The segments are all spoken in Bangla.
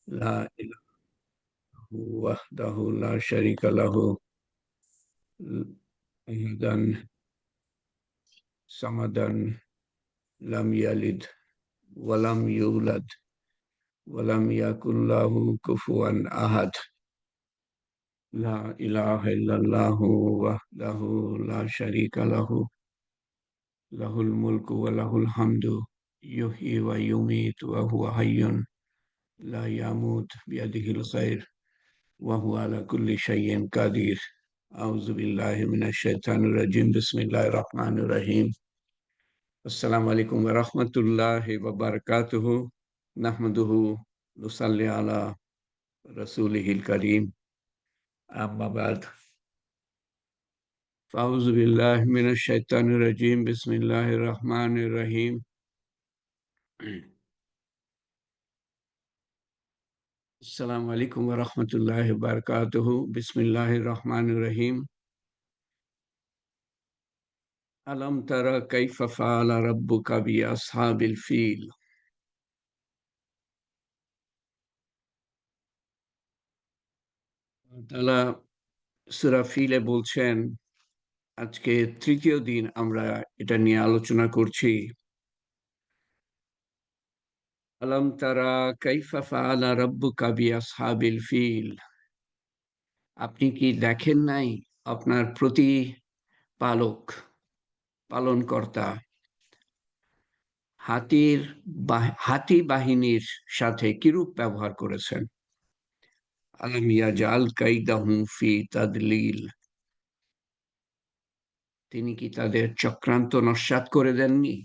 লা ইলাহু ওয়াহদাহু লা শারীকা লাহু আহদান সামাদান লাম ইয়ালিদ ওয়া লাম ইউলাদ ওয়া লাম ইয়াকুল লাহু কুফুয়ান আহাদ। লা ইলাহা ইল্লাল্লাহু ওয়াহদাহু লা শারীকা লাহু লাহুল মুলকু ওয়া লাহুল হামদু ইউহয়ি ওয়া ইউমীতু ওয়া হুয়া হাইয়্যুন লা ইয়ামুত বিয়াদিহিল খায়র ওয়া হুয়া আলা কুল্লি শাইইন কাদির। আউযু বিল্লাহি মিনাশ শাইতানির রাজিম। বিসমিল্লাহির রহমানির রহিম। আসসালামু আলাইকুম ওয়া রাহমাতুল্লাহি ওয়া বারাকাতুহু। নাহমাদুহু নুসাল্লি আলা রাসূলিহিল কারীম। আম্মা বাদ। ফাউযু বিল্লাহি মিনাশ শাইতানির রাজিম। বিসমিল্লাহির রহমানির রহিম। আসসালামু আলাইকুম ওয়া রাহমাতুল্লাহি ওয়া বারাকাতুহু। বিসমিল্লাহির রহমানির রহিম। আলম তারা কাইফা ফাআলা রাব্বুকা বিআসহাবিল ফিল। তাআলা সূরা ফিলে বলছেন, আজকে তৃতীয় দিন আমরা এটা নিয়ে আলোচনা করছি। আলম তারা কাইফা ফাআলা রাব্বুকা বিআসহাবিল ফিল। আপনি কি দেখেন নাই আপনার প্রতিপালক, পালনকর্তা হাতি বাহিনীর সাথে কিরূপ ব্যবহার করেছেন? আলাম ইয়াজআল কাইদাহুম ফি তাদলিল। তিনি কি তাদের চক্রান্ত নস্যাৎ করে দেননি?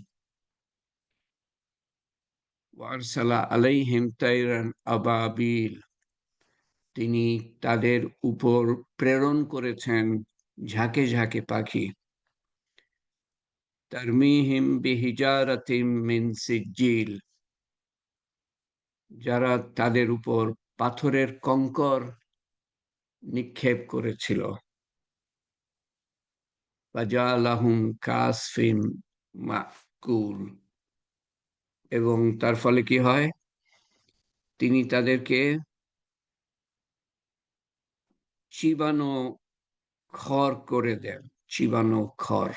ওয়ারসালা আলাইহিম তাইরান আবাবিল। তিনি তাদের উপর প্রেরণ করেছেন ঝাঁকে ঝাঁকে পাখি। তারমিহিম বিহিজারাতিম মিন সিজ্জিল। যারা তাদের উপর পাথরের কঙ্কর নিক্ষেপ করেছিল। ফাজালাহুম কাসফিম মাকুল। এবং তার ফলে কি হয়? তিনি তাদেরকে চিবানো খড় করে দেন। চিবানো খড়।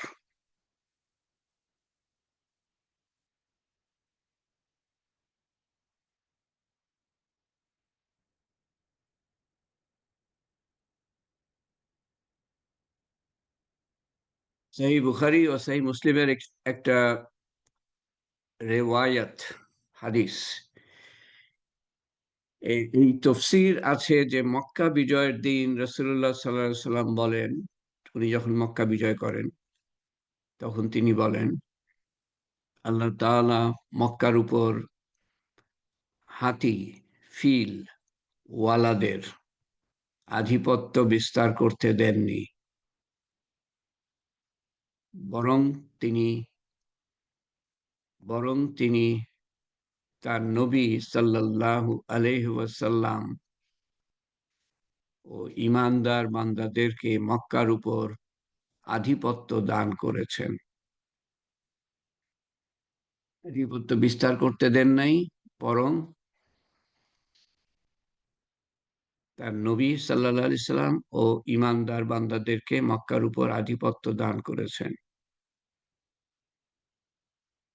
সহিহ বুখারী ও সহিহ মুসলিমের একটা রেওয়ায়াত, হাদিস। এই তফসির আছে যে মক্কা বিজয়ের দিন রাসূলুল্লাহ সাল্লাল্লাহু আলাইহি সাল্লাম বলেন, উনি যখন মক্কা বিজয় করেন তখন তিনি বলেন, আল্লাহ তাআলা মক্কার উপর হাতি, ফিল ওয়ালাদের আধিপত্য বিস্তার করতে দেননি, বরং তিনি বরং তিনি তার নবী সাল্লাল্লাহু আলাইহি ওয়াসাল্লাম ও ঈমানদার বান্দাদেরকে মক্কার উপর আধিপত্য দান করেছেন। আধিপত্য বিস্তার করতে দেন নাই, বরং তার নবী সাল্লাল্লাহু আলাইহি সাল্লাম ও ঈমানদার বান্দাদেরকে মক্কার উপর আধিপত্য দান করেছেন।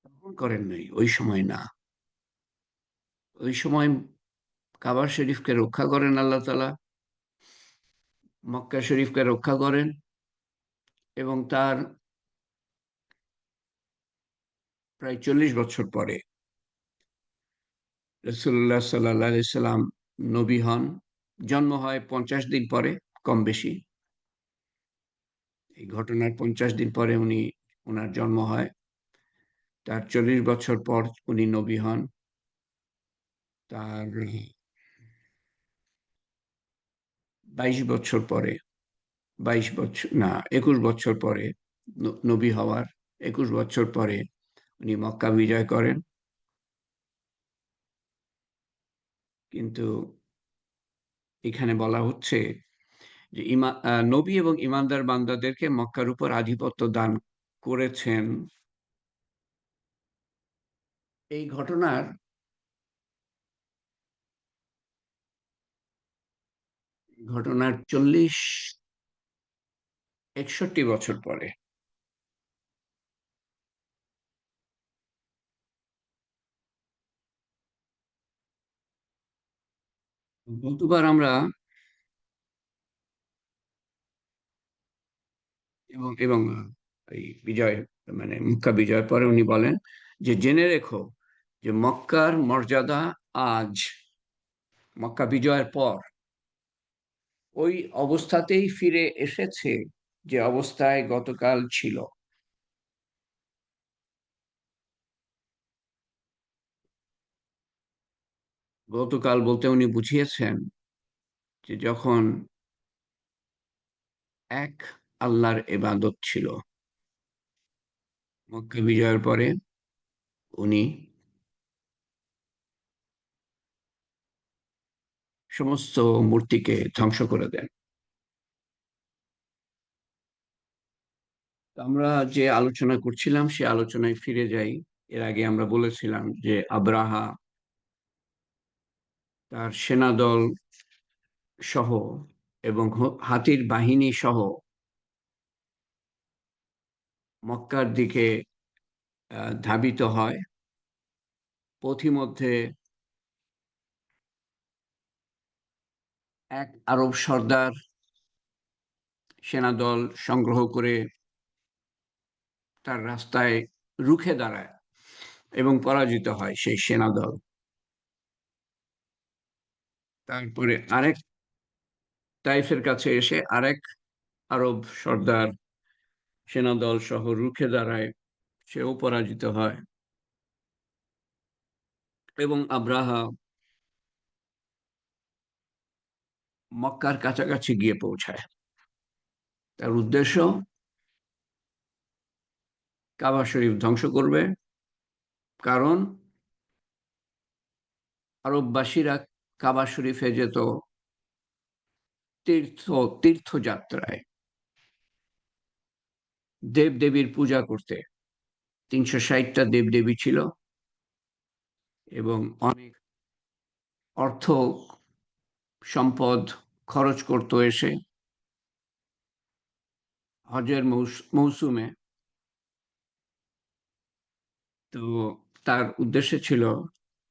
তখন করেন নাই, ওই সময় না। ওই সময় কাবা শরীফকে রক্ষা করেন আল্লাহ তাআলা, মক্কা শরীফকে রক্ষা করেন, এবং তার প্রায় 40 বছর পরে রাসূলুল্লাহ সাল্লাল্লাহু আলাইহি সাল্লাম নবী হন। জন্ম হয় 50 দিন পরে, কম বেশি। এই ঘটনার 50 দিন পরে ওনার জন্ম হয়। তার 40 বছর পর উনি নবী হন। তার 22 বছর পরে, 22 বছর না, 21 বছর পরে নবী হওয়ার 21 বছর পরে উনি মক্কা বিজয় করেন। কিন্তু এখানে বলা হচ্ছে যে নবী এবং ঈমানদার বান্দাদেরকে মক্কার উপর আধিপত্য দান করেছেন। এই ঘটনার ঘটনার 61 বছর পরে। গতবার আমরা এবং এই বিজয়, মানে মক্কা বিজয়ের পরে উনি বলেন যে জেনে রেখো যে মক্কার মর্যাদা আজ, মক্কা বিজয়ের পর ওই অবস্থাতেই ফিরে এসেছে যে অবস্থায় গতকাল ছিল। গতকাল বলতে উনি বুঝিয়েছেন যে যখন এক আল্লাহর ইবাদত ছিল। মক্কা বিজয়ের পরে উনি সমস্ত মূর্তিকে ধ্বংস করে দেন। তো আমরা যে আলোচনা করছিলাম সে আলোচনায় ফিরে যাই। এর আগে আমরা বলেছিলাম যে আব্রাহা তার সেনাদল সহ এবং হাতির বাহিনী সহ মক্কার দিকে ধাবিত হয়। পথিমধ্যে এক আরব সর্দার সেনাদল সংগ্রহ করে তার রাস্তায় রুখে দাঁড়ায় এবং পরাজিত হয় সেই সেনাদল। তারপরে আরেক তাইফের কাছে এসে আরেক আরব সর্দার সেনাদল সহ রুখে দাঁড়ায়, সেও পরাজিত হয় এবং আব্রাহা মক্কার কাছাকাছি গিয়ে পৌঁছায়। তার উদ্দেশ্য কাবা শরীফ ধ্বংস করবে, কারণ আরববাসীরা কাবা শরীফে যেত তীর্থ তীর্থযাত্রায়, দেব দেবীর পূজা করতে। 360টা দেব দেবী ছিল এবং অনেক অর্থ সম্পদ খরচ করতো এসে হজের মৌসুমে। তো তার উদ্দেশ্য ছিল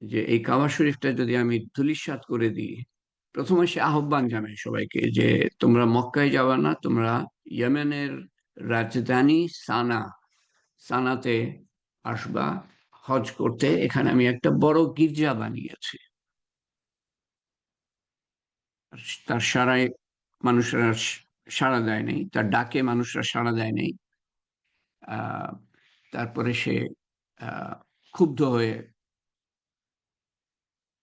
যে এই কাবা শরীফটা যদি আমি ধূলিসাৎ করে দিই। প্রথমে সে আহ্বান জানায় সবাইকে যে তোমরা মক্কায় যাবা না, তোমরা ইয়েমেনের রাজধানী সানাতে আসবা হজ করতে। এখানে আমি একটা বড় গির্জা বানিয়েছি। তার সারায় মানুষরা সাড়া দেয় নাই, তার ডাকে মানুষরা সাড়া দেয় নাই। আহ তারপরে সে ক্ষুব্ধ হয়ে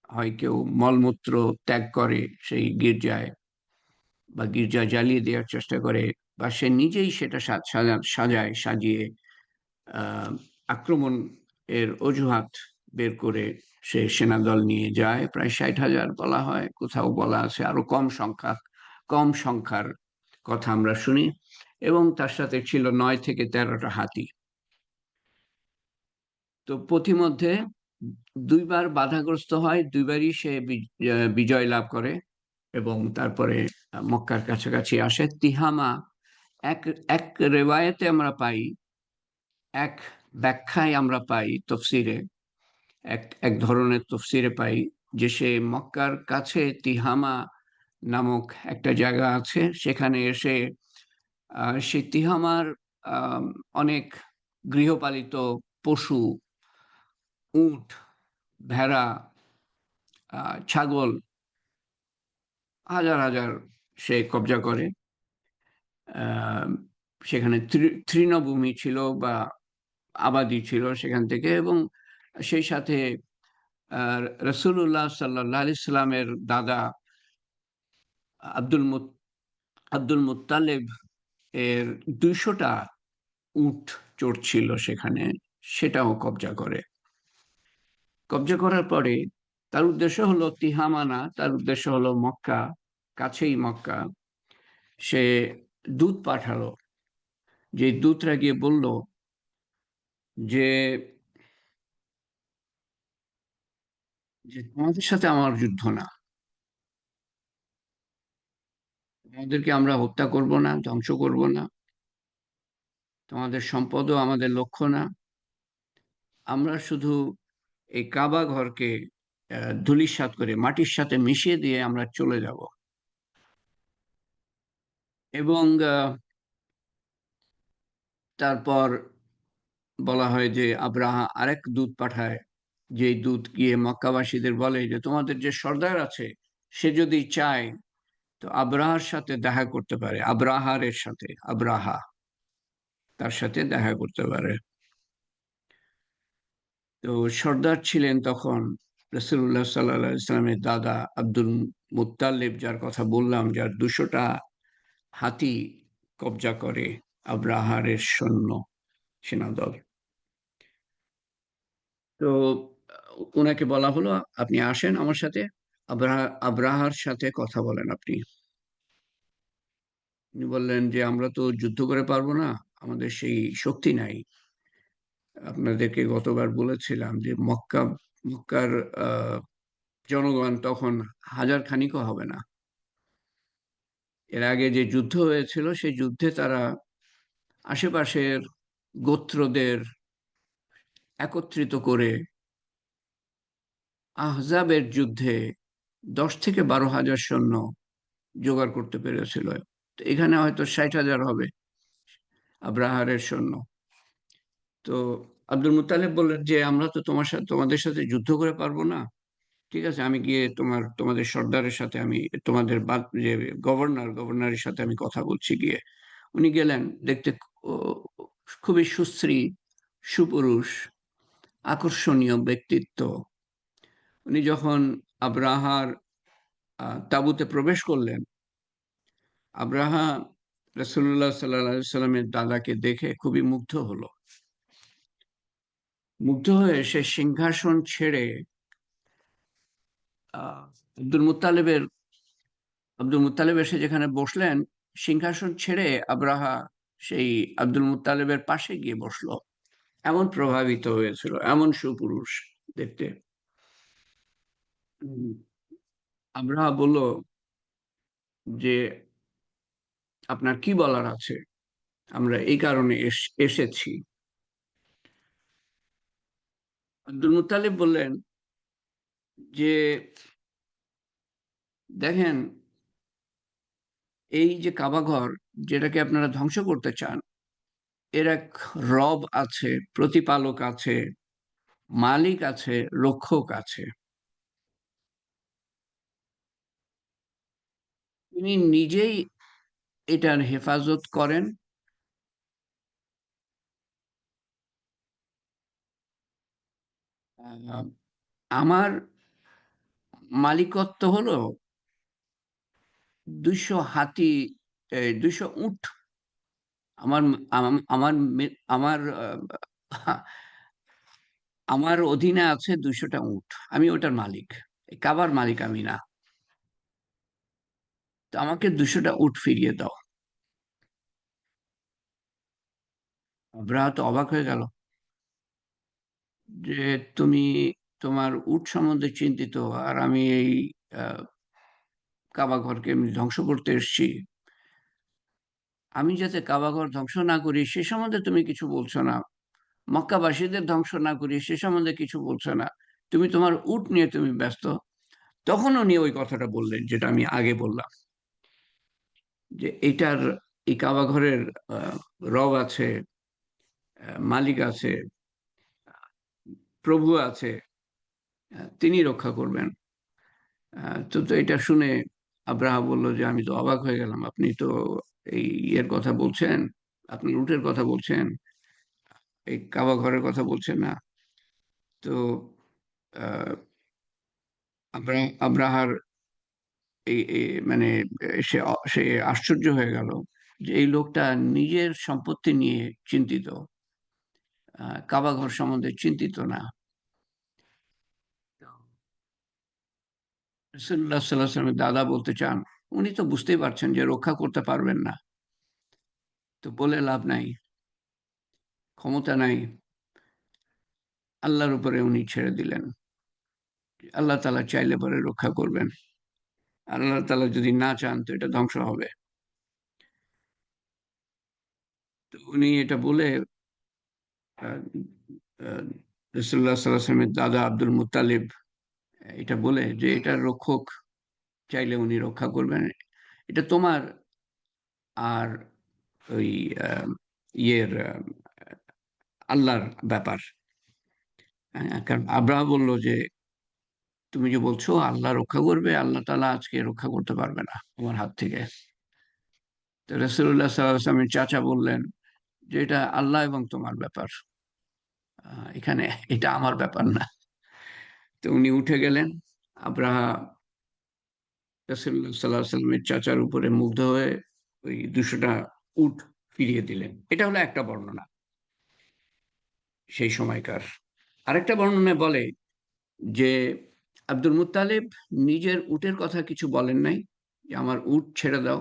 হয় কেউ মলমূত্র ত্যাগ করে সেই গির্জায়, বা গির্জা জ্বালিয়ে দেওয়ার চেষ্টা করে, বা সে নিজেই সেটা সাজায় সাজিয়ে আহ আক্রমণ এর অজুহাত বের করে সে সেনাদল নিয়ে যায়। প্রায় 60,000 বলা হয়, কোথাও বলা আছে আরো কম সংখ্যার কথা আমরা শুনি। এবং তার সাথে ছিল 9 থেকে 13টা হাতি। তো পথিমধ্যে দুইবার বাধাগ্রস্ত হয়, দুইবারই সে বিজয় লাভ করে এবং তারপরে মক্কার কাছাকাছি আসে। তিহামা, এক এক রেওয়ায়েতে আমরা পাই, এক ব্যাখ্যায় আমরা পাই তফসিরে, এক এক ধরনের তফসিরে পাই যে সে মক্কার কাছে তিহামা নামক একটা জায়গা আছে, সেখানে এসে সেই তিহামার আহ, অনেক গৃহপালিত পশু, উট, ভেড়া, ছাগল, হাজার হাজার সে কব্জা করে। আহ, সেখানে তৃণভূমি ছিল বা আবাদি ছিল সেখান থেকে। এবং সেই সাথে রসুল্লাহ সাল্লাহ ইসলামের দাদা আব্দুল আব্দুল মুত্তালেব এর 200টা উট চড়ছিল সেখানে, সেটাও কব্জা করে। কব্জা করার পরে তার উদ্দেশ্য হলো তিহামা না, তার উদ্দেশ্য হলো মক্কা, কাছেই মক্কা। সে দূত পাঠালো, যে দূতরা গিয়ে বলল যে যে তোমাদের সাথে আমার যুদ্ধ না, তোমাদেরকে আমরা হত্যা করব না, ধ্বংস করব না, তোমাদের সম্পদও আমাদের লক্ষ্য না। আমরা শুধু এই কাবা ঘরকে ধূলিসাৎ করে মাটির সাথে মিশিয়ে দিয়ে আমরা চলে যাব। এবং তারপর বলা হয় যে আব্রাহা আরেক দূত পাঠায়, যে দূত গিয়ে মক্কাবাসীদের বলে যে তোমাদের যে সর্দার আছে সে যদি চায় তো আব্রাহার সাথে দেখা করতে পারে, আব্রাহারের সাথে, আব্রাহা তার সাথে দেখা করতে পারে। তো সর্দার ছিলেন তখন রাসূলুল্লাহ সাল্লাল্লাহু আলাইহি ওয়াসাল্লামের দাদা আব্দুল মুত্তালিব, যার কথা বললাম, যার 200টা হাতি কবজা করে আব্রাহারের সৈন্য সেনাদল। তো ওনাকে বলা হলো আপনি আসেন আমার সাথে, আব্রাহার সাথে কথা বলেন আপনি। উনি বললেন যে আমরা তো যুদ্ধ করে পারবো না, আমাদের সেই শক্তি নাই। আপনাদেরকে গতবার বলেছিলাম যে মক্কার আহ, জনগণ তখন হাজার খানিকও হবে না। এর আগে যে যুদ্ধ হয়েছিল সেই যুদ্ধে তারা আশেপাশের গোত্রদের একত্রিত করে আহজাবের যুদ্ধে 10 থেকে 12 হাজার সৈন্য জোগাড় করতে পেরেছিল। তো এখানে হয়তো 60,000 হবে আব্রাহারের সৈন্য। তো আব্দুল মুত্তালিব বললেন যে আমরা তো তোমাদের সাথে যুদ্ধ করে পারবো না, ঠিক আছে আমি গিয়ে তোমাদের সর্দারের সাথে, আমি তোমাদের যে গভর্নরের সাথে আমি কথা বলছি গিয়ে। উনি গেলেন দেখতে, খুবই সুশ্রী, সুপুরুষ, আকর্ষণীয় ব্যক্তিত্ব। উনি যখন আব্রাহার তাঁবুতে প্রবেশ করলেন, আব্রাহা রাসূলুল্লাহ সাল্লাল্লাহু আলাইহি সাল্লামের দাদাকে দেখে খুবই মুগ্ধ হলো। মুগ্ধ হয়ে সে সিংহাসন ছেড়ে আহ, আব্দুল মুত্তালিবের আব্দুল মুত্তালিব এসে যেখানে বসলেন, সিংহাসন ছেড়ে আব্রাহা সেই আব্দুল মুত্তালিবের পাশে গিয়ে বসলো। এমন প্রভাবিত হয়েছিল, এমন সুপুরুষ দেখতে। উম, আব্রাহা বলল যে আপনার কি বলার আছে, আমরা এই কারণে এসেছি। আব্দুল মুত্তালিব বললেন যে দেখেন, এই যে কাবা ঘর যেটাকে আপনারা ধ্বংস করতে চান, এর এক রব আছে, প্রতিপালক আছে, মালিক আছে, রক্ষক আছে। তিনি নিজেই এটার হেফাজত করেন। আহ, আমার মালিকত্ব হলো 200 হাতি, 200 উট। আমার আমার আমার আমার অধীনে আছে 200টা উট। আমি ওটার মালিক, এই কাবার মালিক আমি না। তো আমাকে 200টা উট ফিরিয়ে দাও। আব্রাহা তো অবাক হয়ে গেল যে তুমি তোমার উট সম্বন্ধে চিন্তিত, আর আমি এই আহ, কাবা ঘরকে আমি ধ্বংস করতে এসেছি। আমি যাতে কাবা ঘর ধ্বংস না করি সে সম্বন্ধে তুমি কিছু বলছো না, মক্কাবাসীদের ধ্বংস না করি সে সম্বন্ধে কিছু বলছো না, তুমি তোমার উট নিয়ে তুমি ব্যস্ত। তখন উনি ওই কথাটা বললেন যেটা আমি আগে বললাম, যে এটার, এই কাবা ঘরের আহ, রব আছে, মালিক আছে, প্রভু আছে, তিনি রক্ষা করবেন। তো এটা শুনে আব্রাহা বলল যে আমি তো অবাক হয়ে গেলাম, আপনি তো এই ইয়ের কথা বলছেন, আপনি উটের কথা বলছেন, এই কাবা ঘরের কথা বলছেন না। তো আহ, আব্রাহার মানে সে আশ্চর্য হয়ে গেল যে এই লোকটা নিজের সম্পত্তি নিয়ে চিন্তিত, কাবা ঘর সম্বন্ধে চিন্তিত না। রাসূলুল্লাহ সাল্লাল্লাহু আলাইহি ওয়াসাল্লামের দাদা বলতে চান উনি তো বুঝতেই পারছেন যে রক্ষা করতে পারবেন না, তো বলে লাভ নাই, ক্ষমতা নাই। আল্লাহর উপরে উনি ছেড়ে দিলেন, আল্লাহ তাআলা চাইলে পরে রক্ষা করবেন, আল্লাহ তাআলা যদি না চান তো এটা ধ্বংস হবে। তো উনি এটা বলে আহ, আহ, রাসূলুল্লাহ সাল্লাল্লাহু আলাইহি ওয়াসাল্লামের দাদা আব্দুল মুত্তালিব এটা বলে যে এটা রক্ষক চাইলে উনি রক্ষা করবেন, এটা তোমার আর ওই আহ, ইয়ের আল্লাহর ব্যাপার। কারণ আব্রাহা বলল যে তুমি যে বলছো আল্লাহ রক্ষা করবে, আল্লাহ তাআলা আজকে রক্ষা করতে পারবে না আমার হাত থেকে। তো রাসূলুল্লাহ সাল্লাল্লাহু আলাইহি ওয়াসাল্লামের চাচা বললেন যে এটা আল্লাহ এবং তোমার ব্যাপার, এখানে এটা আমার ব্যাপার না। তো উনি উঠে গেলেন। আব্রাহা রাসূলুল্লাহ সাল্লাল্লাহু আলাইহি ওয়াসাল্লামের চাচার উপরে মুগ্ধ হয়ে ওই 200টা উট ফিরিয়ে দিলেন। এটা হলো একটা বর্ণনা সেই সময়কার। আরেকটা বর্ণনায় বলে যে আব্দুল মুত্তালিব নিজের উটের কথা কিছু বলেন নাই, যে আমার উট ছেড়ে দাও।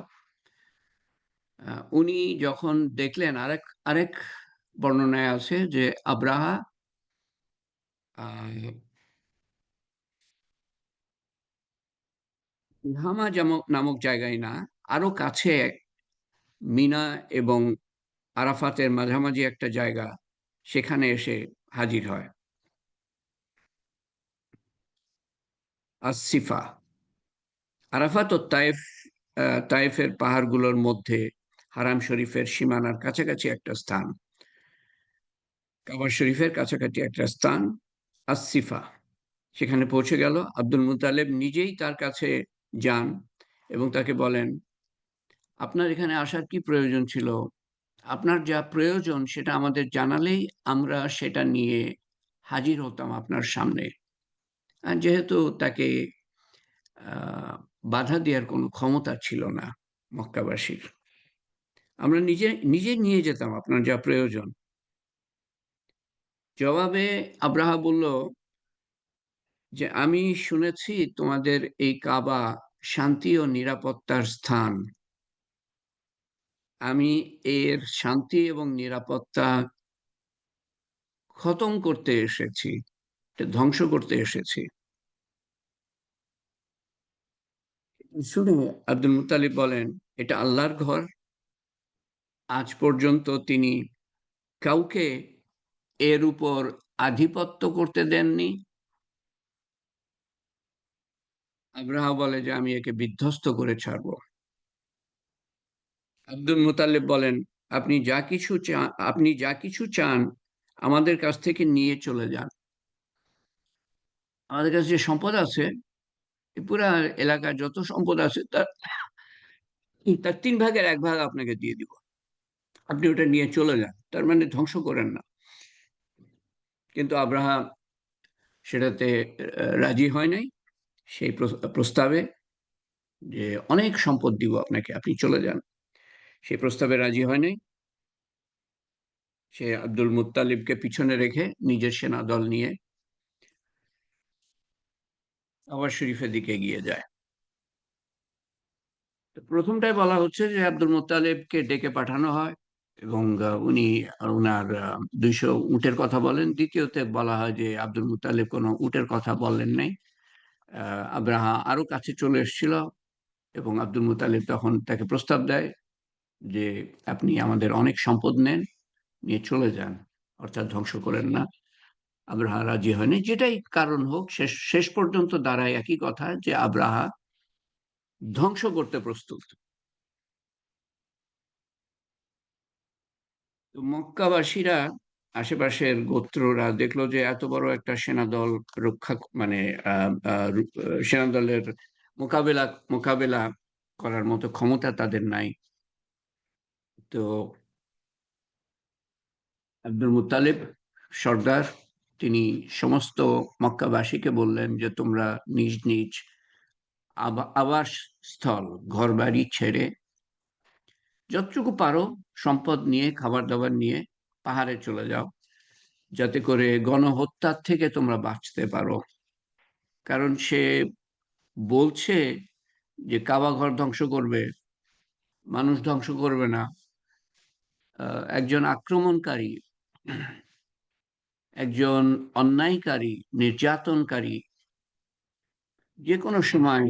উনি যখন দেখলেন, আরেক আরেক বর্ণনায় আছে যে আব্রাহা আহ, হামা নামক জায়গায় না, আরো কাছে মিনা এবং আরাফাতের মাঝামাঝি একটা জায়গা, সেখানে এসে হাজির হয়। আসিফা, আরাফাত ও তায়েফ, তায়েফের পাহাড়গুলোর মধ্যে হারাম শরীফের সীমানার কাছাকাছি একটা স্থান, কাবা শরীফের কাছাকাছি একটা স্থান আসিফা। সেখানে পৌঁছে গেল। আব্দুল মুতালেব নিজেই তার কাছে যান এবং তাকে বলেন, আপনার এখানে আসার কি প্রয়োজন ছিল? আপনার যা প্রয়োজন সেটা আমাদের জানালেই আমরা সেটা নিয়ে হাজির হতাম আপনার সামনে। আর যেহেতু তাকে আহ, বাধা দেওয়ার কোনো ক্ষমতা ছিল না মক্কাবাসীর, আমরা নিজে নিজে নিয়ে যেতাম আপনার যা প্রয়োজন। জবাবে আব্রাহা বলল যে আমি শুনেছি তোমাদের এই কাবা শান্তি ও নিরাপত্তার স্থান। আমি এর শান্তি এবং নিরাপত্তা খতম করতে এসেছি, এটা ধ্বংস করতে এসেছি। শুনে আব্দুল মুত্তালিব বলেন, এটা আল্লাহর ঘর, আজ পর্যন্ত তিনি কাউকে এর উপর আধিপত্য করতে দেননি। আব্রাহা বলে যে আমি একে বিধ্বস্ত করে ছাড়বো। আব্দুল মুতাল্লিব বলেন, আপনি যা কিছু চান আমাদের কাছ থেকে নিয়ে চলে যান। আমাদের কাছে যে সম্পদ আছে, এই পুরা এলাকার যত সম্পদ আছে তার তার 3 ভাগের 1 ভাগ আপনাকে দিয়ে দিব, আপনি ওটা নিয়ে চলে যান, তার মানে ধ্বংস করেন না। কিন্তু আব্রাহা সেটাতে রাজি হয় নাই, সেই প্রস্তাবে যে অনেক সম্পদ দিব আপনাকে, আপনি চলে যান, সেই প্রস্তাবে রাজি হয় নাই। সে আব্দুল মুত্তালিবকে পিছনে রেখে নিজের সেনা দল নিয়ে কাবা শরীফের দিকে এগিয়ে যায়। তো প্রথমটায় বলা হচ্ছে যে আব্দুল মুত্তালিবকে ডেকে পাঠানো হয় এবং উনি ওনার 200 উটের কথা বলেন। দ্বিতীয়তে বলা হয় যে আব্দুল মুত্তালিব কোনো উটের কথা বললেন নাই। আব্রাহা আরো কাছে চলে এসেছিল এবং আব্দুল মুত্তালিব তখন তাকে প্রস্তাব দেয় যে আপনি আমাদের অনেক সম্পদ নেন, নিয়ে চলে যান, অর্থাৎ ধ্বংস করেন না। আব্রাহা রাজি হয়নি, যেটাই কারণ হোক, শেষ শেষ পর্যন্ত দাঁড়ায় একই কথা যে আব্রাহা ধ্বংস করতে প্রস্তুত। তো মক্কাবাসীরা, আশেপাশের গোত্ররা দেখলো যে এত বড় একটা সেনাদল রক্ষা মানে আহ, আহ, সেনাদলের মোকাবেলা মোকাবেলা করার মতো ক্ষমতা তাদের নাই। তো আব্দুল মুত্তালিব সর্দার, তিনি সমস্ত মক্কাবাসীকে বললেন যে তোমরা নিজ নিজ আবাস স্থল, ঘর বাড়ি ছেড়ে যতটুকু পারো সম্পদ নিয়ে, খাবার দাবার নিয়ে পাহাড়ে চলে যাও, যাতে করে গণহত্যার থেকে তোমরা বাঁচতে পারো। কারণ সে বলছে যে কাবা ঘর ধ্বংস করবে, মানুষ ধ্বংস করবে না। একজন আক্রমণকারী, একজন অন্যায়কারী, নির্যাতনকারী যে কোনো সময়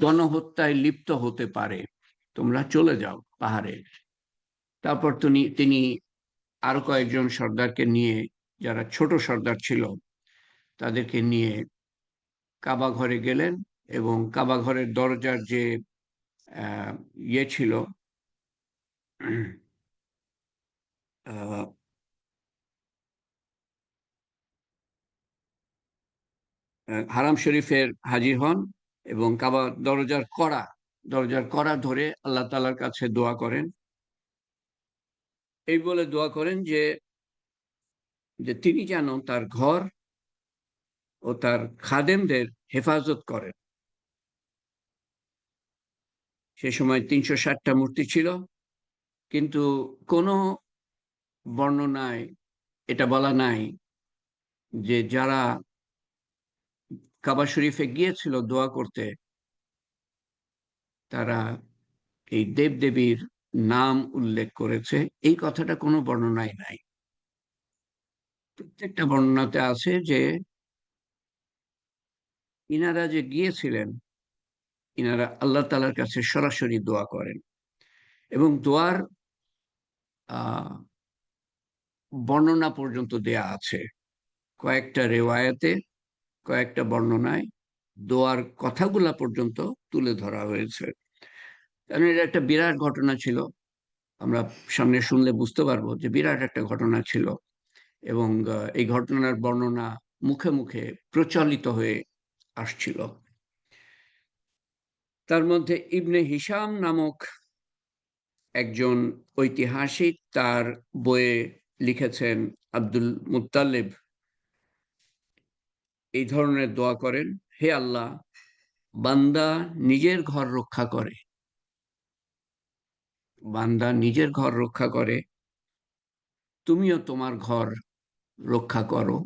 গণহত্যায় লিপ্ত হতে পারে। তোমরা চলে যাও পাহাড়ে। তারপর তিনি তিনি আরো কয়েকজন সর্দারকে নিয়ে, যারা ছোট সর্দার ছিল, তাদেরকে নিয়ে কাবা ঘরে গেলেন। এবং কাবা ঘরের দরজার যে ইয়ে ছিল, আহ, হারাম শরীফের হাজির হন এবং কাবা দরজার কড়া ধরে আল্লাহ তাআলার কাছে দোয়া করেন। এই বলে দোয়া করেন যে যে তিনি যেন তার ঘর ও তার খাদেমদের হেফাজত করেন। সে সময় 360টা মূর্তি ছিল, কিন্তু কোনো বর্ণনায় এটা বলা নাই যে যারা কাবা শরীফে গিয়েছিল দোয়া করতে, তারা এই দেবদেবীর নাম উল্লেখ করেছে। এই কথাটা কোনো বর্ণনায় নাই। প্রত্যেকটা বর্ণনাতে আছে যে ইনারা যে গিয়েছিলেন, ইনারা আল্লাহ তাআলার কাছে সরাসরি দোয়া করেন। এবং দোয়ার আহ বর্ণনা পর্যন্ত দেয়া আছে কয়েকটা রেওয়ায়াতে, কয়েকটা বর্ণনায় দোয়ার কথাগুলা পর্যন্ত তুলে ধরা হয়েছে। কারণ এটা একটা বিরাট ঘটনা ছিল। আমরা সামনে শুনলে বুঝতে পারবো যে বিরাট একটা ঘটনা ছিল। এবং এই ঘটনার বর্ণনা মুখে মুখে প্রচলিত হয়ে আসছিল। তার মধ্যে ইবনে হিশাম নামক একজন ঐতিহাসিক তার বইয়ে লিখেছেন, আব্দুল মুত্তালিব এই ধরনের দোয়া করেন: হে আল্লাহ, বান্দা নিজের ঘর রক্ষা করে, বান্দা নিজের ঘর রক্ষা করে, তুমিও তোমার ঘর রক্ষা করো।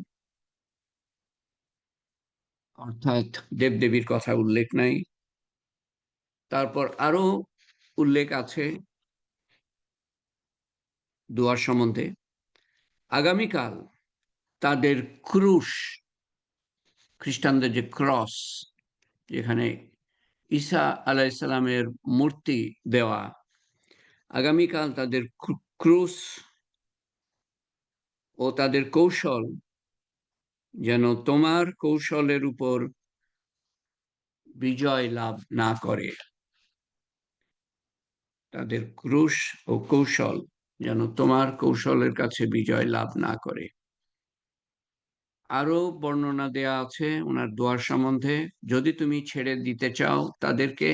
অর্থাৎ দেবদেবীর কথা উল্লেখ নাই। তারপর আরো উল্লেখ আছে দোয়ার সম্বন্ধে। আগামীকাল তাদের ক্রুশ, খ্রিস্টানদের যে ক্রস, যেখানে ঈসা আলাইসাল্লামের মূর্তি দেওয়া, আগামীকাল তাদের ক্রুশ ও তাদের কৌশল যেন তোমার কৌশলের উপর বিজয় লাভ না করে। তাদের ক্রুশ ও কৌশল যেন তোমার কৌশলের কাছে বিজয় লাভ না করে। আরো বর্ণনা দেয়া আছে ওনার দোয়ার সম্বন্ধে: যদি তুমি ছেড়ে দিতে চাও তাদেরকে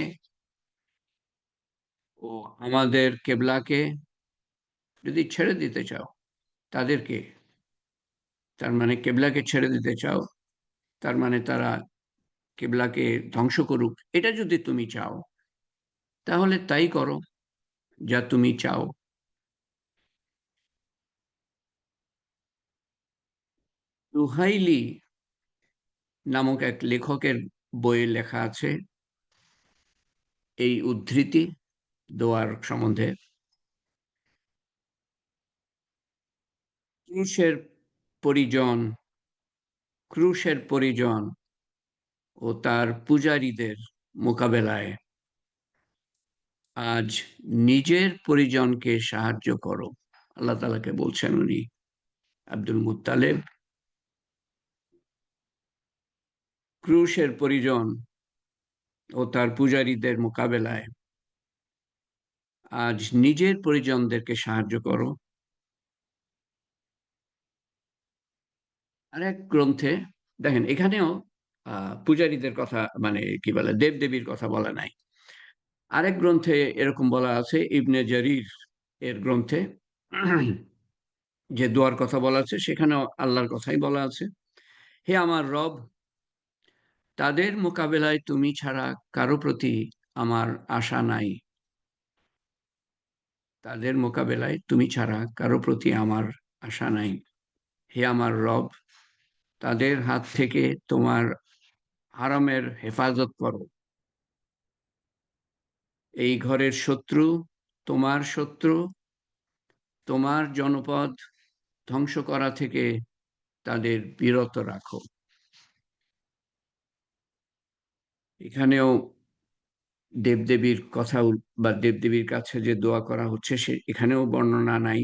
ও আমাদের কেবলাকে, যদি ছেড়ে দিতে চাও তাদেরকে, তার মানে কেবলাকে ছেড়ে দিতে চাও, তার মানে তারা কেবলাকে ধ্বংস করুক, এটা যদি তুমি চাও তাহলে তাই করো যা তুমি চাও। রুহাইলি নামক এক লেখকের বইয়ে লেখা আছে এই উদ্ধৃতি দোয়ার সম্বন্ধে: ক্রুশের পরিজন, ক্রুশের পরিজন ও তার পূজারীদের মোকাবেলায় আজ নিজের পরিজনকে সাহায্য করো। আল্লাহ তাআলাকে বলছেন উনি, আব্দুল মুত্তালেব ক্রুশের পরিজন ও তার পূজারীদের মোকাবেলায় আজ নিজের পরিজনদেরকে সাহায্য করো। আরেক গ্রন্থে দেখেন, এখানেও পূজারীদের কথা, মানে কি বলে, দেবদেবীর কথা বলা নাই। আরেক গ্রন্থে এরকম বলা আছে, ইবনে জারির এর গ্রন্থে যে দোয়ার কথা বলা আছে সেখানেও আল্লাহর কথাই বলা আছে: হে আমার রব, তাদের মোকাবেলায় তুমি ছাড়া কারো প্রতি আমার আশা নাই, তাদের মোকাবেলায় তুমি ছাড়া কারো প্রতি আমার আশা নাই। হে আমার রব, তাদের হাত থেকে তোমার হারামের হেফাজত করো। এই ঘরের শত্রু তোমার শত্রু, তোমার জনপদ ধ্বংস করা থেকে তাদের বিরত রাখো। এখানেও দেবদেবীর কথা বা দেবদেবীর কাছে যে দোয়া করা হচ্ছে সে এখানেও বর্ণনা নাই।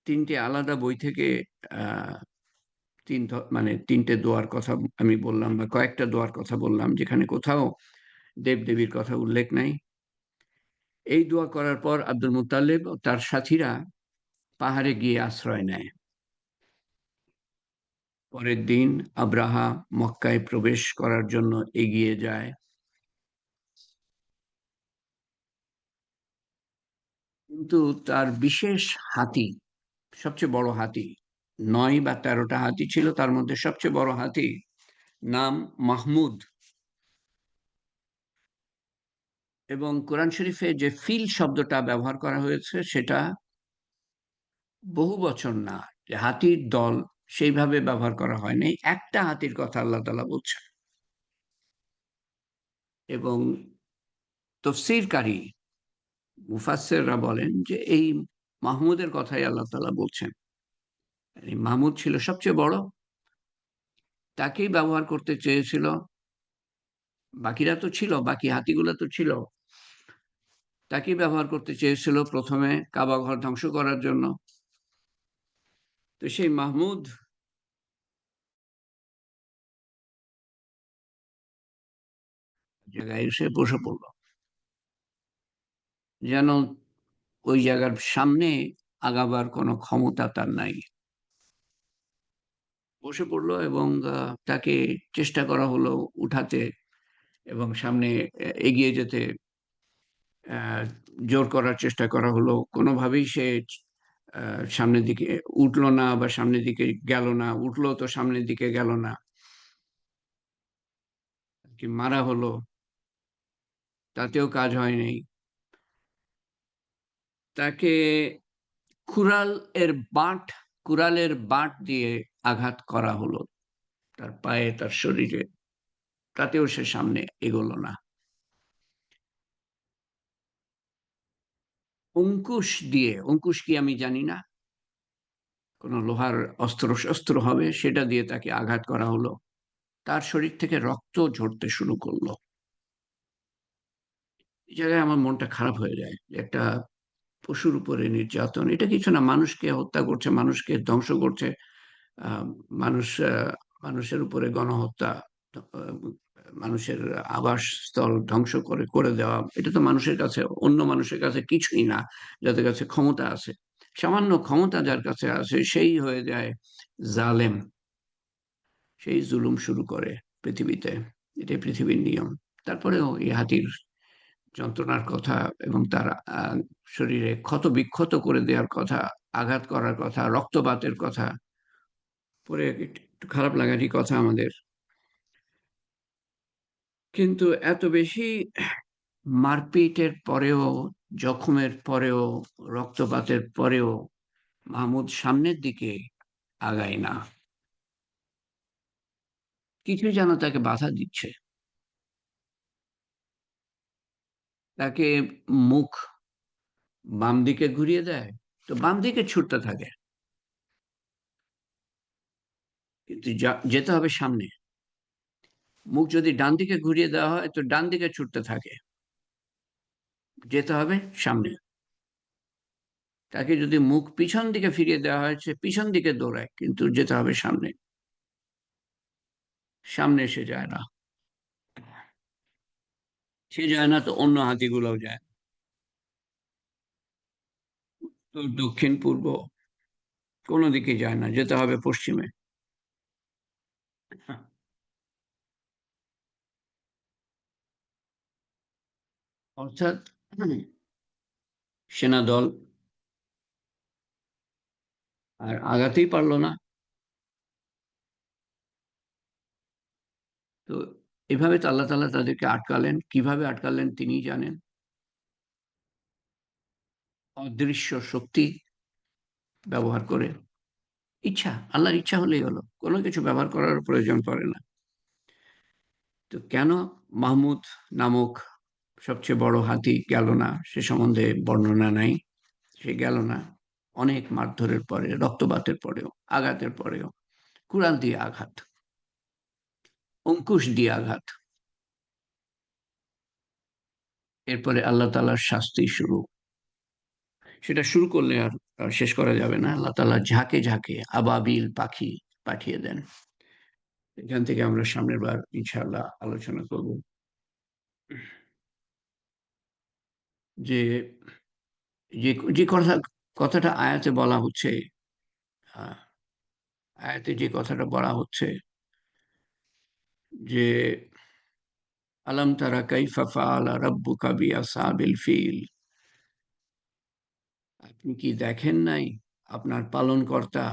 তিনটে আলাদা বই থেকে আহ মানে তিনটে দোয়ার কথা আমি বললাম, বা কয়েকটা দোয়ার কথা বললাম, যেখানে কোথাও দেবদেবীর কথা উল্লেখ নাই। এই দোয়া করার পর আব্দুল মুত্তালিব ও তার সাথীরা পাহাড়ে গিয়ে আশ্রয় নেয়। পরের দিন আব্রাহা মক্কায় প্রবেশ করার জন্য এগিয়ে যায়, কিন্তু তার বিশেষ হাতি, সবচেয়ে বড় হাতি, 9 বা 13টা হাতি ছিল, তার মধ্যে সবচেয়ে বড় হাতি নাম মাহমুদ। এবং কোরআন শরীফে যে ফিল শব্দটা ব্যবহার করা হয়েছে সেটা বহু বছর না, যে হাতির দল সেইভাবে ব্যবহার করা হয়নি, একটা হাতির কথা আল্লাহ তাআলা বলছেন। এবং তফসিরকারী মুফাসসিররা বলেন যে এই মাহমুদের কথাই আল্লাহ তাআলা বলছেন। এই মাহমুদ ছিল সবচেয়ে বড়, তাকেই ব্যবহার করতে চেয়েছিল। বাকিরা তো ছিল, বাকি হাতিগুলো তো ছিল, তাকেই ব্যবহার করতে চেয়েছিল প্রথমে কাবা ঘর ধ্বংস করার জন্য। তো সেই মাহমুদ জায়গায় এসে বসে পড়ল, যেন ওই জায়গার সামনে আগাবার কোনো ক্ষমতা তার নাই। বসে পড়লো এবং তাকে চেষ্টা করা হলো উঠাতে এবং সামনে এগিয়ে যেতে আহ, জোর করার চেষ্টা করা হলো। কোনোভাবেই সে সামনের দিকে উঠলো না, বা সামনের দিকে গেল না, উঠলো তো সামনের দিকে গেল না। কি মারা হলো, তাতেও কাজ হয়নি। তাকে কুড়াল এর বাট কুড়ালের বাট দিয়ে আঘাত করা হলো তার পায়ে, তার শরীরে, তাতেও সে সামনে এগোলো না। অঙ্কুশ দিয়ে, অঙ্কুশ কি আমি জানি না, কোনো লোহার অস্ত্র শস্ত্র হবে, সেটা দিয়ে তাকে আঘাত করা হলো। তার শরীর থেকে রক্ত ঝরতে শুরু করলো। এই জায়গায় আমার মনটা খারাপ হয়ে যায় যে একটা পশুর উপরে নির্যাতন, এটা কিছু না, মানুষকে হত্যা করছে, মানুষকে ধ্বংস করছে। আহ, মানুষ মানুষের উপরে গণহত্যা, আহ, মানুষের আবাসস্থল ধ্বংস করে করে দেওয়া, এটা তো মানুষের কাছে, অন্য মানুষের কাছে কিছুই না, যাদের কাছে ক্ষমতা আছে। সামান্য ক্ষমতা যার কাছে আছে সেই হয়ে যায় জালেম, সেই জুলুম শুরু করে পৃথিবীতে। এটাই পৃথিবীর নিয়ম। তারপরেও এই হাতির যন্ত্রণার কথা এবং তার শরীরে ক্ষত বিক্ষত করে দেওয়ার কথা, আঘাত করার কথা, রক্তপাতের কথা পরে একটু খারাপ লাগারই কথা আমাদের। কিন্তু এত বেশি মারপিটের পরেও, জখমের পরেও, রক্তপাতের পরেও মাহমুদ সামনের দিকে আগায় না। কিছু যেন তাকে বাধা দিচ্ছে। তাকে মুখ বাম দিকে ঘুরিয়ে দেয়, তো বাম দিকে ছুটতে থাকে, কিন্তু যেতে হবে সামনে। মুখ যদি ডান দিকে ঘুরিয়ে দেওয়া হয় তো ডান দিকে ছুটতে থাকে, যেতে হবে সামনে। তাকে যদি মুখ পিছন দিকে ফিরিয়ে দেওয়া হয়, সে পিছন দিকে দৌড়ায়, কিন্তু যেতে হবে সামনে। সামনে এসে যায় না। সে যায় না তো অন্য হাতিগুলোও যায় না। তো দক্ষিণ পূর্ব কোনো দিকে যায় না, যেতে হবে পশ্চিমে। অর্থাৎ সেনাদল আর আগাতেই পারলো না। তো এভাবে তো আল্লাহ তাআলা তাদেরকে আটকালেন, কিভাবে আটকালেন তিনিই জানেন। অদৃশ্য শক্তি ব্যবহার করে, ইচ্ছা, আল্লাহর ইচ্ছা হলেই হলো, কোনো কিছু ব্যবহার করার প্রয়োজন পড়ে না। তো কেন মাহমুদ নামক সবচেয়ে বড় হাতি গেল না সে সম্বন্ধে বর্ণনা নাই। সে গেল না অনেক মারধরের পরে, রক্তপাতের পরেও, আঘাতের পরেও। কুড়াল দিয়ে আঘাত, অঙ্কুশ দিয়ে আঘাত, এরপরে আল্লাহ তাআলার শাস্তি শুরু। সেটা শুরু করলে আর আর শেষ করা যাবে না। আল্লাহ তাআলা ঝাঁকে ঝাঁকে আবাবিল পাখি পাঠিয়ে দেন। এখান থেকে আমরা সামনের বার ইনশাআল্লাহ আলোচনা করব যে যে যে কথাটা আয়াতে বলা হচ্ছে, আহ, আয়াতে যে কথাটা বলা হচ্ছে যে আলাম তারা কাইফা ফাআলা রাব্বুকা বিআসহাবিল ফিল, আপনি কি দেখেন নাই আপনার পালনকর্তা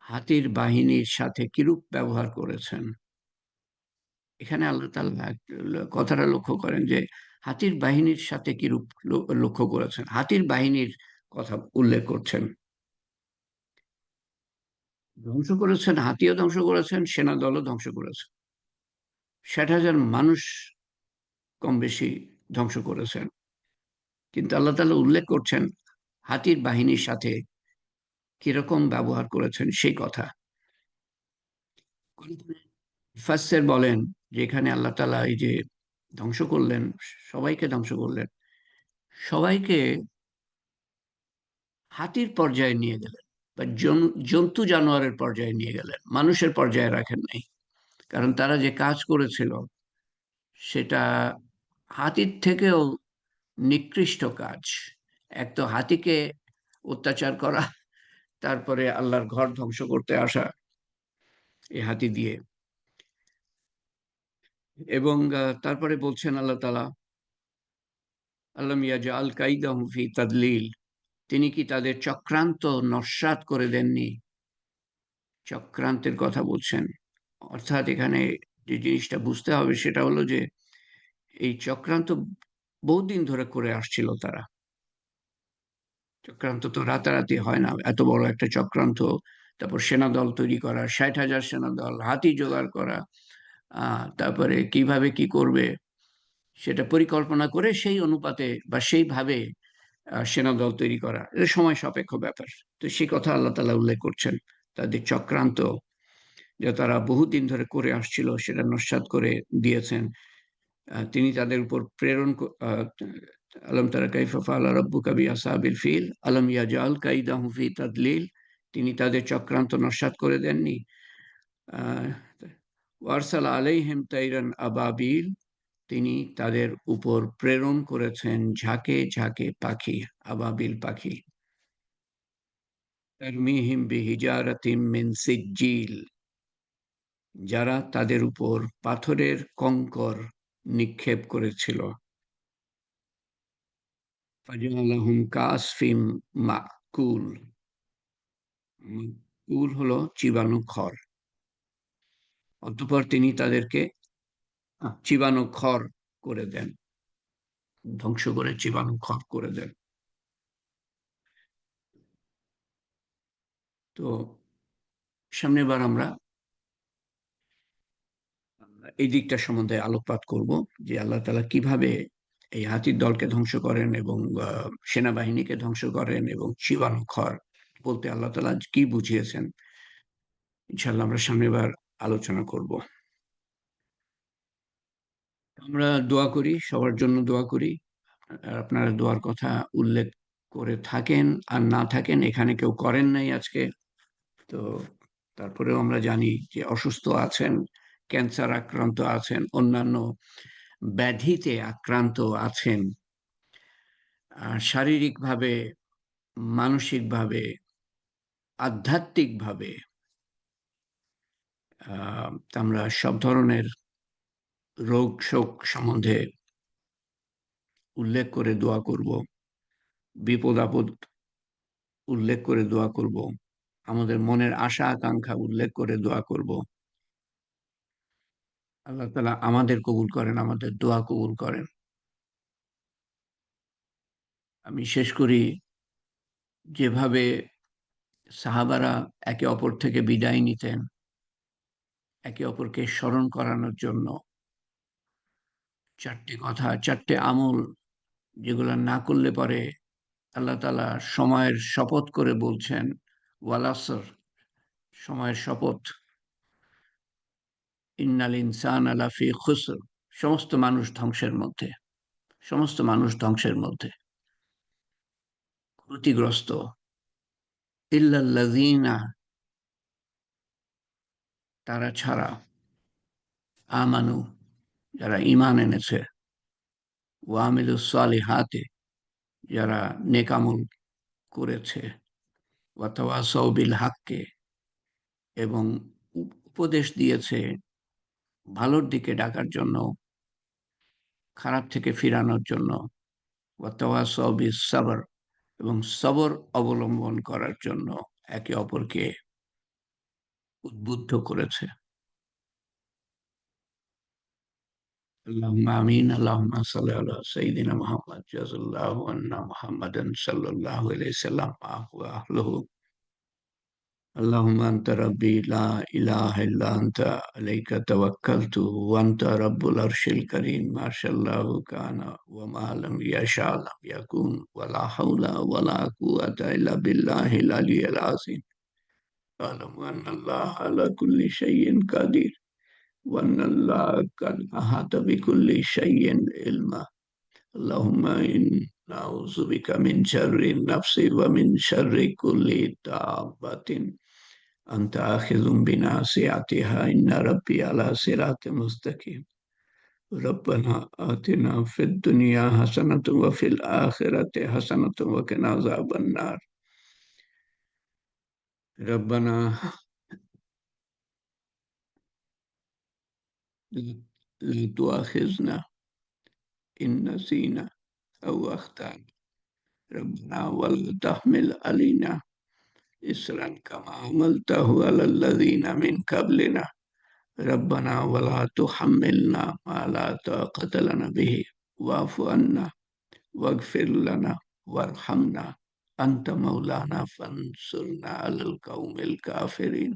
হাতির বাহিনীর সাথে কিরূপ ব্যবহার করেছেন। এখানে আল্লাহ তাআলা কথাটা লক্ষ্য করেন যে হাতির বাহিনীর সাথে কিরূপ লক্ষ্য করেছেন, হাতির বাহিনীর কথা উল্লেখ করছেন। ধ্বংস করেছেন, হাতিও ধ্বংস করেছেন, সেনা দলও ধ্বংস করেছেন, ৬০,০০০ মানুষ কম বেশি ধ্বংস করেছেন। কিন্তু আল্লাহ তাআলা উল্লেখ করছেন হাতির বাহিনীর সাথে কিরকম ব্যবহার করেছেন সেই কথা। মুফাসসির বলেন যে এখানে আল্লাহ তাআলা এই যে ধ্বংস করলেন, সবাইকে ধ্বংস করলেন, সবাইকে হাতির পর্যায়ে নিয়ে গেলেন বা জন্তু জানোয়ারের পর্যায়ে নিয়ে গেলেন, মানুষের পর্যায়ে রাখেন নাই। কারণ তারা যে কাজ করেছিল সেটা হাতির থেকেও নিকৃষ্ট কাজ। এক তো হাতিকে অত্যাচার করা, তারপরে আল্লাহর ঘর ধ্বংস করতে আসা এই হাতি দিয়ে। এবং তারপরে বলছেন আল্লাহ তাআলা, আল্লাম ইয়াজআল কাইদাহুম ফি তাদলিল, তিনি কি তাদের চক্রান্ত নস্যাৎ করে দেননি। চক্রান্তের কথা বলছেন, অর্থাৎ এখানে যে জিনিসটা বুঝতে হবে সেটা হলো যে এই চক্রান্ত বহুদিন ধরে করে আসছিল তারা। চক্রান্ত তো রাতারাতি হয় না, এত বড় একটা চক্রান্ত, তারপর সেনাদল তৈরি করা, ৬০,০০০ সেনাদল, হাতি জোগাড় করা, তারপরে কিভাবে কি করবে সেটা পরিকল্পনা করে সেই অনুপাতে বা সেইভাবে সেনাদল তৈরি করা, এটা সময় সাপেক্ষ ব্যাপার। তো সেই কথা আল্লাহ তাআলা উল্লেখ করছেন, তাদের চক্রান্ত যে তারা বহুদিন ধরে করে আসছিল সেটা নস্যাৎ করে দিয়েছেন। তিনি তাদের উপর প্রেরণ আলম তারা কাইফা ফাআলা রাব্বুকা বিআসহাবিল ফিল আলম ইয়াজআল কাইদাহুম ফি তাদলিল, তিনি তাদের চক্রান্ত নস্যাৎ করে দেননি। আহ, ওয়ারসালা আলাইহিম তাইরান আবাবিল, তিনি তাদের উপর প্রেরণ করেছেন ঝাঁকে ঝাঁকে পাখি, আবাবিল পাখি। তারমিহিম বিহিজারাতিম মিন সিজ্জিল, যারা তাদের উপর পাথরের কঙ্কর নিক্ষেপ করেছিল। ফাজআলাহুম কাসফিম মাকুল, মাকুল হলো চিবানো খড়। অতঃপর তিনি তাদেরকে চিবানো খড় করে দেন, ধ্বংস করে চিবানো খড় করে দেন। তো সামনের বার আমরা এই দিকটা সম্বন্ধে আলোকপাত করব যে আল্লাহ তাআলা কিভাবে এই হাতির দলকে ধ্বংস করেন এবং সেনাবাহিনীকে ধ্বংস করেন এবং চিবানো খড় বলতে আল্লাহ তাআলা কি বুঝিয়েছেন। ইনশাআল্লাহ আমরা সামনের বার আলোচনা করব। আমরা দোয়া করি, সবার জন্য দোয়া করি। আর আপনারা দোয়ার কথা উল্লেখ করে থাকেন আর না থাকেন, এখানে কেউ করেন নাই আজকে। তো তারপরেও আমরা জানি যে অসুস্থ আছেন, ক্যান্সার আক্রান্ত আছেন, অন্যান্য ব্যাধিতে আক্রান্ত আছেন, শারীরিকভাবে, মানসিকভাবে, আধ্যাত্মিকভাবে। আমরা সব ধরনের রোগ শোক সম্বন্ধে উল্লেখ করে দোয়া করব, বিপদ আপদ উল্লেখ করে দোয়া করব, আমাদের মনের আশা আকাঙ্ক্ষা উল্লেখ করে দোয়া করব। আল্লাহ তাআলা আমাদের কবুল করেন, আমাদের দোয়া কবুল করেন। আমি শেষ করি যেভাবে সাহাবারা একে অপর থেকে বিদায় নিতেন একে অপরকে স্মরণ করানোর জন্য, চারটি কথা, চারটে আমল যেগুলো না করলে পরে আল্লাহ তাআলা সময়ের শপথ করে বলছেন, ওয়াল আসর, সময়ের শপথ, ইন্নাল ইনসানা লাফি খুসর, সমস্ত মানুষ ধ্বংসের মধ্যে, সমস্ত মানুষ ধ্বংসের মধ্যে। ক্ষতিগ্রস্ত। ইল্লাল্লাযীনা, তারা ছাড়া, আমানু, যারা ঈমান এনেছে, ওয়া আমিলুস সালিহাতি, যারা নেক আমল করেছে, ওয়া তাওয়াসাউ বিল হাক্কি, এবং উপদেশ দিয়েছে ভালোর দিকে ডাকার জন্য, খারাপ থেকে ফিরানোর জন্য, ওয়া তাওয়াসাউ বিস সাবর, এবং সবর অবলম্বন করার জন্য একে অপরকে উদ্বুদ্ধ করেছে। আল্লাহুম্মা আমিন। আল্লাহুম্মা সাল্লি আলা সাইয়্যিদিনা মুহাম্মদ জাযাল্লাহু আন্না মুহাম্মাদান সাল্লাল্লাহু আলাইহি সাল্লাম মা'আহু ওয়া আহলিহি। اللهم أنت ربي لا إله إلا أنت عليك توكلت وأنت رب العرش الكريم ما شاء الله كان وما لم يشاء لم يكن ولا حول ولا قوة إلا بالله العلي العظيم. أعلم أن الله على كل شيء قدير وأن الله قد أحاط بكل شيء علما. اللهم إنا نعوذ بك من شر النفس ومن شر كل دابة أنت آخذ بناصيتها إن ربي على صراط مستقيم. ربنا آتنا في الدنيا حسنة وفي الآخرة حسنة وقنا عذاب النار. ربنا لا تؤاخذنا إن نسينا أو أخطأنا. ربنا ولا تحمل علينا إصرا كما حملته على الذين من قبلنا. ربنا ولا تحملنا ما لا طاقة لنا به واعف عنا واغفر لنا وارحمنا أنت مولانا فانصرنا على القوم الكافرين.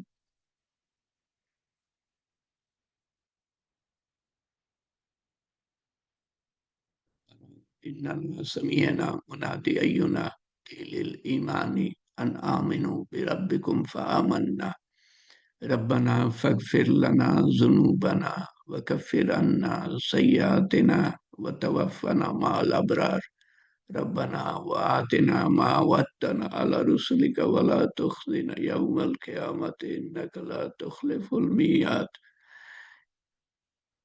إننا سمعنا مناديا ينادي للإيمان أن آمنوا بربكم فآمنا. ربنا فاغفر لنا ذنوبنا وكفر عنا سيئاتنا وتوفنا مع الأبرار. ربنا وآتنا ما وعدتنا على رسلك ولا تخزنا يوم القيامة إنك لا تخلف الميعاد.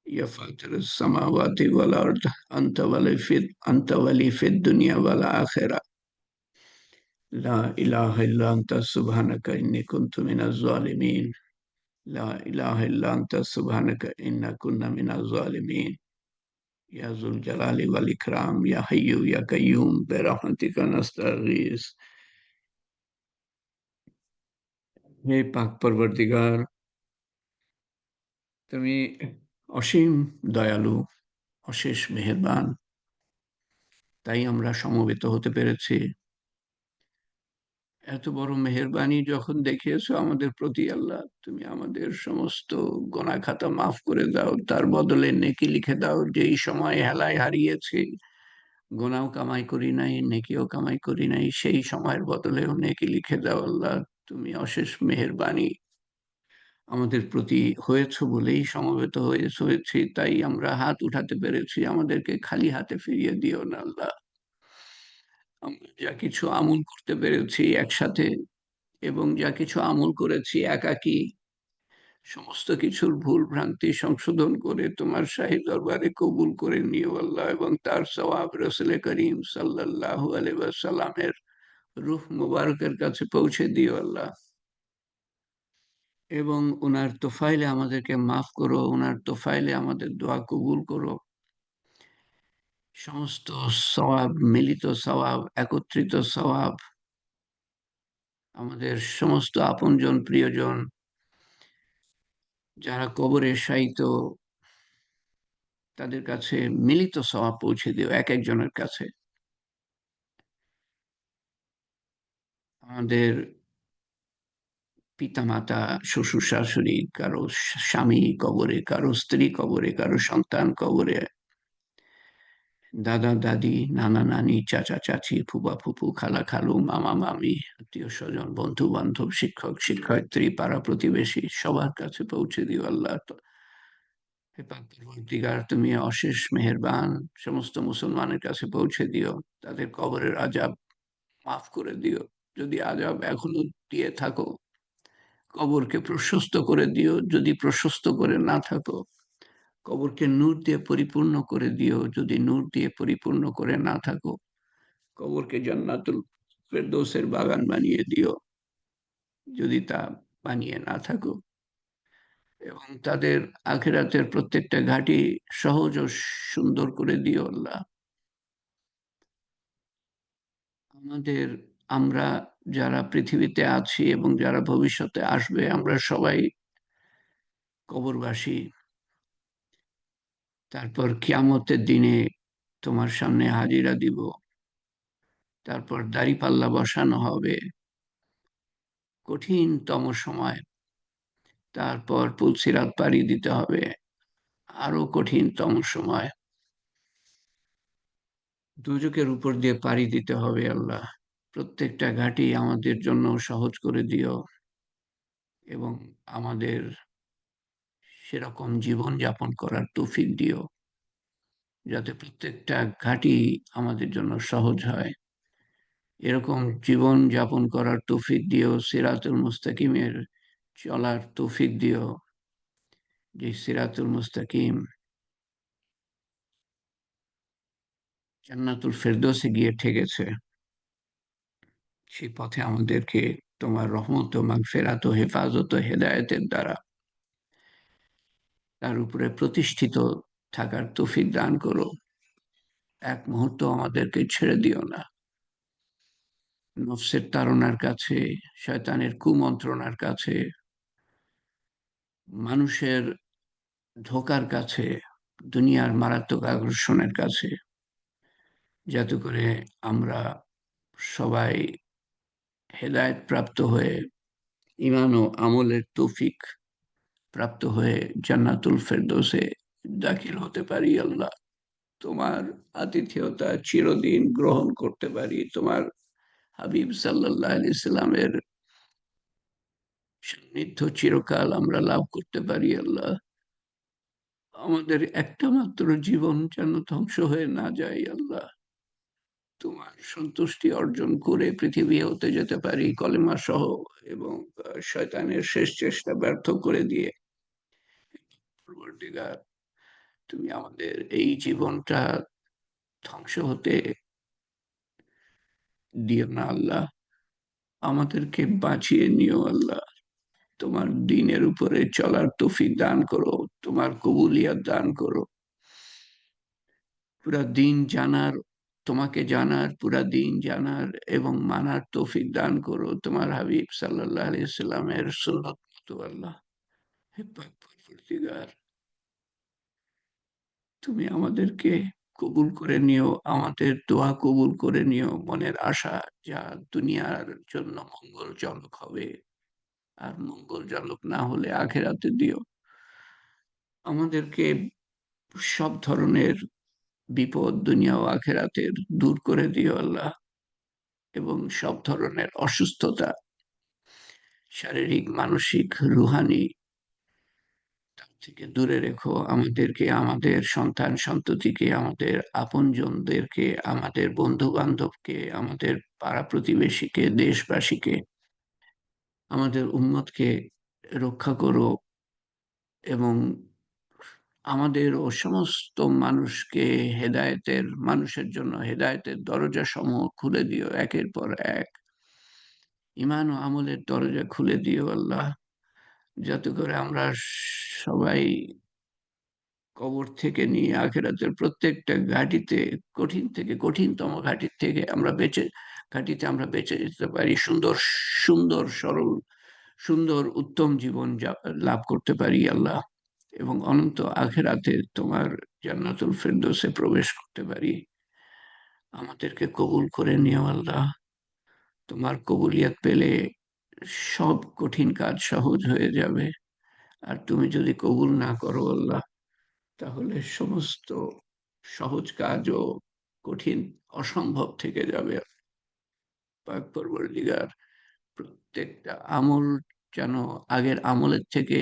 يا فاطر السماوات والأرض أنت ولي في الدنيا والآخرة. لا إله إلا أنت سبحانك إني كنت من الظالمين. لا إله إلا أنت سبحانك إنا كنا من الظالمين. يا ذو الجلال والإكرام يا حي يا قيوم برحمتك نستغيث. হে পাক পরবর্তীগার, তুমি অসীম দয়ালু, অশেষ মেহেরবান, তাই আমরা সমবেত হতে পেরেছি। এত বড় মেহেরবানি যখন দেখিয়েছো আমাদের প্রতি আল্লাহ, তুমি আমাদের সমস্ত গোনা খাতা মাফ করে দাও, তার বদলে নেকি লিখে দাও। যেই সময় হেলায় হারিয়েছি, গোনাও কামাই করি নাই, নেকিও কামাই করি নাই, সেই সময়ের বদলেও নেকি লিখে দাও আল্লাহ। তুমি অশেষ মেহেরবানি আমাদের প্রতি হয়েছো বলেই সমবেত হয়েছি, তাই আমরা হাত উঠাতে পেরেছি। আমাদেরকে খালি হাতে ফিরিয়ে দিও না আল্লাহ। আমরা যা কিছু আমল করতে পেরেছি একসাথে, এবং যা কিছু আমল করেছি একাকী, সমস্ত কিছুর ভুল ভ্রান্তি সংশোধন করে তোমার শাহী দরবারে কবুল করে নিও আল্লাহ, এবং তার সওয়াব রাসূল করিম সাল্লাল্লাহু আলাইহি ওয়াসাল্লামের রূহ মুবারকের কাছে পৌঁছে দিও আল্লাহ, এবং ওনার তোফাইলে আমাদেরকে মাফ করো, ওনার তোফাইলে আমাদের দোয়া কবুল করো। সমস্ত সওয়াব, মিলিত সওয়াব, একত্রিত সওয়াব, আমাদের সমস্ত আপনজন প্রিয়জন যারা কবরে শায়িত, তাদের কাছে মিলিত সওয়াব পৌঁছে দিও এক একজনের কাছে। আমাদের পিতামাতা, শ্বশুর শাশুড়ি, কারো স্বামী কবরে, কারো স্ত্রী কবরে, কারো সন্তান কবরে, দাদা দাদি, নানা নানি, চাচা চাচি, ফুপা ফুপু, খালা খালু, মামা মামি, আত্মীয় স্বজন, বন্ধু বান্ধব, শিক্ষক শিক্ষয়িত্রী, পাড়া প্রতিবেশী, সবার কাছে পৌঁছে দিও আল্লাহ। হে পাক পরবর্তীগার, তুমি অশেষ মেহেরবান, সমস্ত মুসলমানের কাছে পৌঁছে দিও, তাদের কবরের আযাব মাফ করে দিও। যদি আযাব এখনো দিয়ে থাকো, কবরকে প্রশস্ত করে দিও। যদি প্রশস্ত করে না থাকো, কবরকে নূর দিয়ে পরিপূর্ণ করে দিও। যদি নূর দিয়ে পরিপূর্ণ করে না থাকো, কবরকে জান্নাতুল ফেরদৌসের বাগান বানিয়ে দিও। যদি তা বানিয়ে না থাকো, এবং তাদের আখিরাতের প্রত্যেকটা ঘাঁটি সহজ ও সুন্দর করে দিও আল্লাহ। আমাদের, আমরা যারা পৃথিবীতে আছি এবং যারা ভবিষ্যতে আসবে, আমরা সবাই কবরবাসী। তারপর কিয়ামতের দিনে তোমার সামনে হাজিরা দিব। তারপর দাঁড়িপাল্লা বসানো হবে, কঠিনতম সময়। তারপর পুলসিরাত পাড়ি দিতে হবে, আরো কঠিনতম সময়। দুজকের উপর দিয়ে পাড়ি দিতে হবে আল্লাহ। প্রত্যেকটা ঘাটি আমাদের জন্য সহজ করে দিও, এবং আমাদের সেরকম জীবন যাপন করার তৌফিক দিও, যাতে প্রত্যেকটা ঘাটি আমাদের জন্য সহজ হয়। এরকম জীবন যাপন করার তৌফিক দিও, সিরাতুল মুস্তাকিমের চলার তৌফিক দিও, যে সিরাতুল মুস্তাকিম জান্নাতুল ফেরদৌসে গিয়ে ঠেকেছে। সেই পথে আমাদেরকে তোমার রহমত ও মাগফিরাত ও হেফাজত ও হেদায়েতের দ্বারা তার উপরে প্রতিষ্ঠিত থাকার তৌফিক দান করো। এক মুহূর্ত আমাদেরকে ছেড়ে দিও না নফসের তাড়নার কাছে, শয়তানের কুমন্ত্রণার কাছে, মানুষের ধোঁকার কাছে, দুনিয়ার মারাত্মক আকর্ষণের কাছে, যাতে করে আমরা সবাই হেদায়েত প্রাপ্ত হয়ে, ঈমান ও আমলের তৌফিক প্রাপ্ত হয়ে জান্নাতুল ফেরদৌসে দাখিল হতে পারি আল্লাহ। তোমার আতিথেয়তা চিরদিন গ্রহণ করতে পারি। তোমার হাবিব সাল্লাল্লাহু আলাইহি সাল্লামের সান্নিধ্য চিরকাল আমরা লাভ করতে পারি আল্লাহ। আমাদের একটা মাত্র জীবন যেন ধ্বংস হয়ে না যায় আল্লাহ। তোমার সন্তুষ্টি অর্জন করে পৃথিবী হতে যেতে পারি কলেমা সহ, এবং শয়তানের শেষ চেষ্টা ব্যর্থ করে দিয়ে। পরবর্তীকার, তুমি আমাদের এই জীবনটা ধ্বংস হতে দিও না আল্লাহ। আমাদেরকে বাঁচিয়ে নিও আল্লাহ। তোমার দ্বীনের উপরে চলার তৌফিক দান করো। তোমার কবুলিয়াত দান করো। পুরা দ্বীন জানার, তোমাকে জানার, পুরা দ্বীন জানার এবং মানার তৌফিক দান করো তোমার হাবিব সাল্লাল্লাহু আলাইহি সাল্লামের সুন্নত মতো আল্লাহ। হে পাক পরবর্তীগার, তুমি আমাদেরকে কবুল করে নিও, আমাদের দোয়া কবুল করে নিও, মনের আশা যা দুনিয়ার জন্য মঙ্গলজনক হবে, আর মঙ্গলজনক না হলে আখিরাতে দিও। আমাদেরকে সব ধরনের বিপদ দুনিয়া ও আখিরাতের দূর করে দিও আল্লাহ, এবং সব ধরনের অসুস্থতা, শারীরিক, মানসিক, রুহানি, তার থেকে দূরে রেখো আমাদেরকে, আমাদের সন্তান সন্ততিকে, আমাদের আপনজনদেরকে, আমাদের বন্ধু বান্ধবকে, আমাদের পাড়া প্রতিবেশীকে, দেশবাসীকে, আমাদের উম্মতকে রক্ষা করো, এবং আমাদের ও সমস্ত মানুষকে হেদায়েতের, মানুষের জন্য হেদায়েতের দরজা সমূহ খুলে দিও একের পর এক। ঈমান ও আমলের দরজা খুলে দিও আল্লাহ, যাতে করে আমরা সবাই কবর থেকে নিয়ে আখিরাতের প্রত্যেকটা ঘাঁটিতে, কঠিন থেকে কঠিনতম ঘাঁটির থেকে আমরা বেঁচে, ঘাঁটিতে আমরা বেঁচে যেতে পারি, সুন্দর সুন্দর সরল, সুন্দর উত্তম জীবন লাভ করতে পারি আল্লাহ, এবং অনন্ত আখিরাতে তোমার জান্নাতুল ফেরদৌসে প্রবেশ করতে পারি। আমাদেরকে কবুল করে নিও আল্লাহ। তোমার কবুলিয়ত পেলে সব কঠিন কাজ সহজ হয়ে যাবে। আর তুমি যদি কবুল না করো আল্লাহ, তাহলে সমস্ত সহজ কাজও কঠিন, অসম্ভব থেকে যাবে। পাক পরবর্তীগার, প্রত্যেকটা আমল যেন আগের আমলের থেকে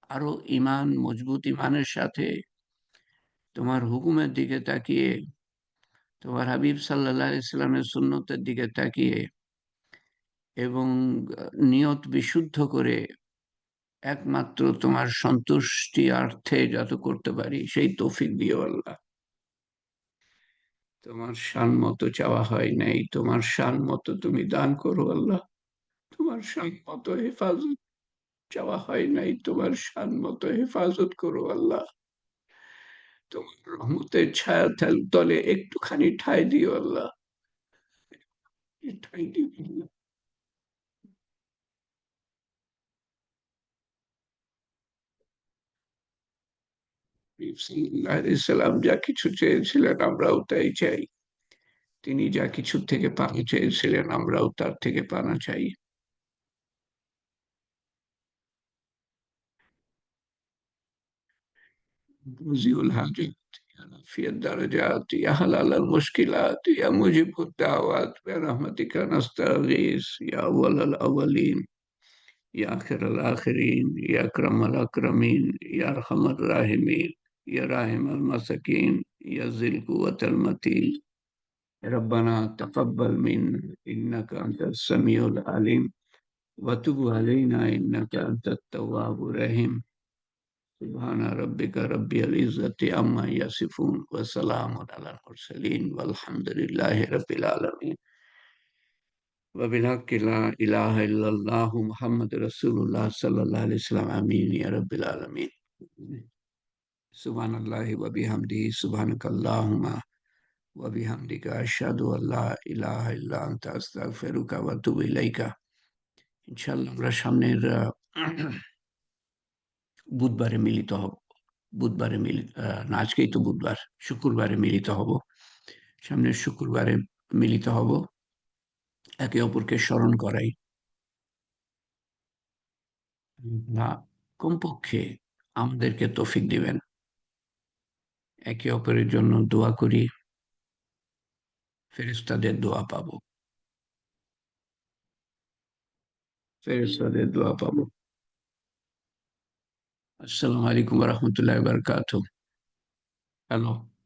আরো ঈমান, মজবুত ঈমানের সাথে তোমার হুকুমের দিকে তাকিয়ে তোমার হাবিব সাল্লাল্লাহু আলাইহি সাল্লামের সুন্নতের দিকে তাকিয়ে এবং নিয়ত বিশুদ্ধ করে একমাত্র তোমার সন্তুষ্টিয়ার্থে যত করতে পারি সেই তৌফিক দিও আল্লাহ। তোমার শান মতো চাওয়া হয় নাই, তোমার শান মতো তুমি দান করো আল্লাহ। তোমার শান মতো হেফাজত চাওয়া হয় নাই, তোমার শান মতো হেফাজত করো আল্লাহ। তোমার রহমতের ছায়া তলে একটুখানি ঠাঁই দিও আল্লাহ, ঠাঁই দিও আল্লাহ। সাল্লাম যা কিছু চেয়েছিলেন আমরাও তাই চাই। তিনি যা কিছু থেকে পানা চেয়েছিলেন আমরাও তার থেকে পানা চাই। مذيع الحاجات يا رافع الدرجات يا حلال المشكلات يا مجيب الدعوات برحمتك نستغيث يا أول الأولين يا آخر الآخرين يا أكرم الأكرمين يا أرحم الراحمين يا راحم المساكين يا ذي القوة المتين. ربنا تقبل منا إنك أنت السميع العليم وتب علينا إنك أنت التواب الرحيم. سبحان ربك رب العزة عما يصفون وسلام على المرسلين والحمد لله رب العالمين. وبالحق لا إله إلا الله محمد رسول الله صلى الله عليه وسلم آمين يا رب العالمين. سبحان الله وبحمده سبحانك اللهم وبحمدك أشهد أن لا إله إلا أنت أستغفرك وأتوب إليك. ইনশাআল্লাহ আমরা সামনের বুধবারে মিলিত হব। বুধবারে মিলিত না, আজকেই তো বুধবার, শুক্রবারে মিলিত হব। সামনের শুক্রবারে মিলিত হব, একে অপরকে স্মরণ করাই। না, কমপক্ষে আমাদেরকে তৌফিক দিবেন, একে অপরের জন্য দোয়া করি, ফেরেশতাদের দোয়া পাবো, ফেরেশতাদের দোয়া পাবো। আসসালামু আলাইকুম ওয়া রাহমাতুল্লাহি ওয়া বারাকাতুহু। হ্যালো।